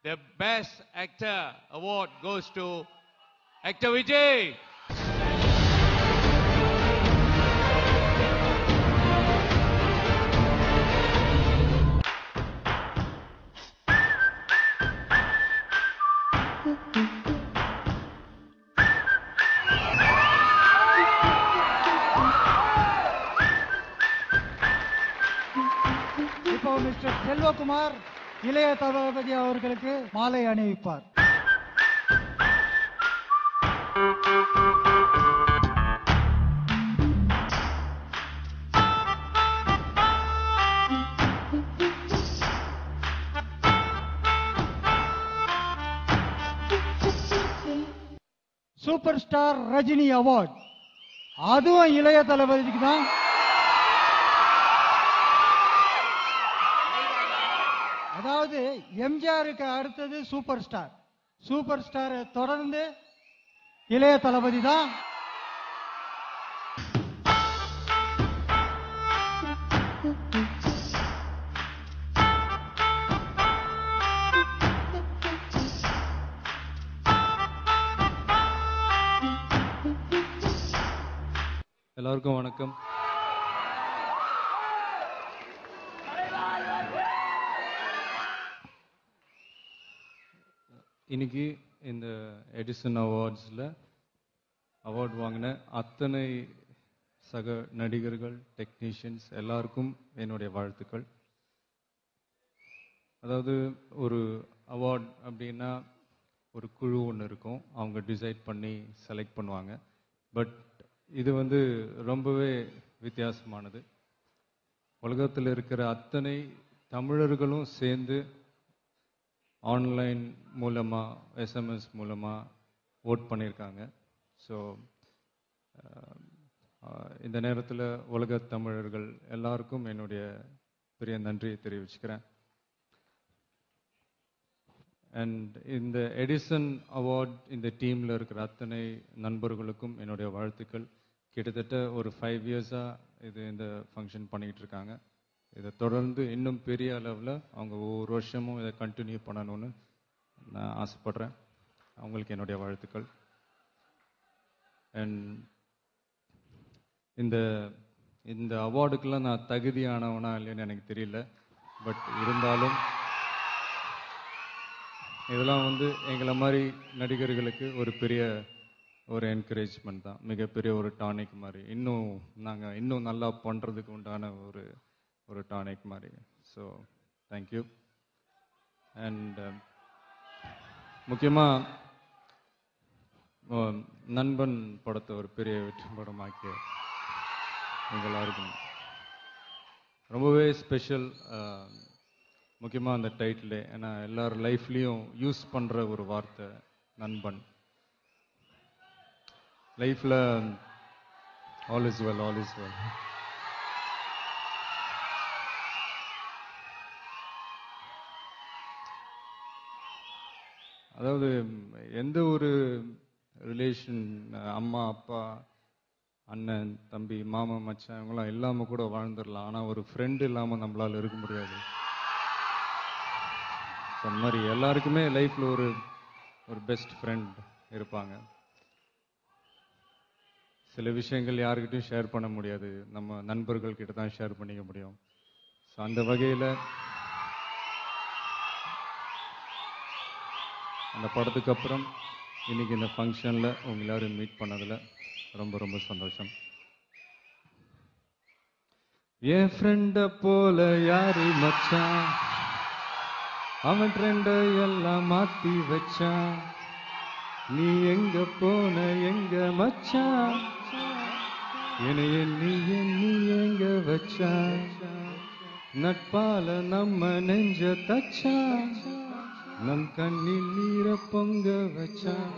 The Best Actor Award goes to Actor Vijay. இப்போ mister Selvakumar இளைய தளபதி அவர்களுக்கு மாலை அணிவிப்பார். சூப்பர் ஸ்டார் ரஜினி அவார்ட் அதுவும் இளைய தளபதிக்கு தான். அதாவது எம்ஜிஆருக்கு அடுத்தது சூப்பர் ஸ்டார், சூப்பர் ஸ்டாரை தொடர்ந்து இளைய தளபதி தான். எல்லாருக்கும் வணக்கம். இன்னைக்கு இந்த எடிசன் அவார்ட்ஸில் அவார்ட் வாங்கின அத்தனை சக நடிகர்கள், டெக்னீஷியன்ஸ் எல்லாருக்கும் என்னுடைய வாழ்த்துக்கள். அதாவது ஒரு அவார்ட் அப்படின்னா ஒரு குழு ஒன்று இருக்கும், அவங்க டிசைட் பண்ணி செலக்ட் பண்ணுவாங்க. பட் இது வந்து ரொம்பவே வித்தியாசமானது. உலகத்தில் இருக்கிற அத்தனை தமிழர்களும் சேர்ந்து ஆன்லைன் மூலமாக, எஸ்எம்எஸ் மூலமாக ஓட் பண்ணியிருக்காங்க. ஸோ இந்த நேரத்தில் உலக தமிழர்கள் எல்லாருக்கும் என்னுடைய பெரிய நன்றியை தெரிவிச்சுக்கிறேன். அண்ட் இந்த எடிசன் அவார்ட் இந்த டீமில் இருக்கிற அத்தனை நண்பர்களுக்கும் என்னுடைய வாழ்த்துக்கள். கிட்டத்தட்ட ஒரு 5 இயர்ஸாக இந்த ஃபங்க்ஷன் பண்ணிகிட்டு இருக்காங்க. இதை தொடர்ந்து இன்னும் பெரிய அளவில் அவங்க ஒவ்வொரு வருஷமும் இதை கண்டினியூ பண்ணணும்னு நான் ஆசைப்படுறேன். அவங்களுக்கு என்னுடைய வாழ்த்துக்கள். அண்ட் இந்த அவார்டுக்கெல்லாம் நான் தகுதியானவனா இல்லைன்னு எனக்கு தெரியல. பட் இருந்தாலும் இதெல்லாம் எங்களை மாதிரி நடிகர்களுக்கு ஒரு பெரிய ஒரு என்கரேஜ்மெண்ட் தான், மிகப்பெரிய ஒரு டானிக் மாதிரி. நாங்கள் இன்னும் நல்லா பண்ணுறதுக்கு உண்டான ஒரு டானிக் மாதிரி. So thank you. அண்ட் முக்கியமாக நண்பன் படத்தை ஒரு பெரிய வெற்றி படமாக்கிய எல்லாருக்கும் ரொம்பவே ஸ்பெஷல். முக்கியமாக அந்த டைட்டில், ஏன்னா எல்லார் லைஃப்லேயும் யூஸ் பண்ணுற ஒரு வார்த்தை நண்பன். லைஃப்பில் all is well, all is well. அதாவது எந்த ஒரு ரிலேஷன், அம்மா அப்பா அண்ணன் தம்பி மாமா மச்சான் இவங்களாம் இல்லாமல் கூட வாழ்ந்துடலாம். ஆனால் ஒரு ஃப்ரெண்டு இல்லாமல் நம்மளால் இருக்க முடியாது. அந்த மாதிரி எல்லாருக்குமே லைஃப்பில் ஒரு பெஸ்ட் ஃப்ரெண்ட் இருப்பாங்க. சில விஷயங்கள் யாருக்கிட்டையும் ஷேர் பண்ண முடியாது, நம்ம நண்பர்கள் கிட்ட தான் ஷேர் பண்ணிக்க முடியும். ஸோ அந்த வகையில் அந்த படத்துக்கு அப்புறம் இன்னைக்கு இந்த ஃபங்க்ஷனில் உங்க எல்லாரும் மீட் பண்ணதில் ரொம்ப ரொம்ப சந்தோஷம். என் ஃப்ரெண்டை போல யாரு மச்சான், அவன் ட்ரெண்டை எல்லாம் மாற்றி வச்சான். நீ எங்க போன எங்க மச்சான், என்னை எண்ணி எண்ணி எங்க வச்சான். நட்பால நம்ம நெஞ்ச தச்சான், நம் கண்ணில் நீரை பொங்க வச்சான்.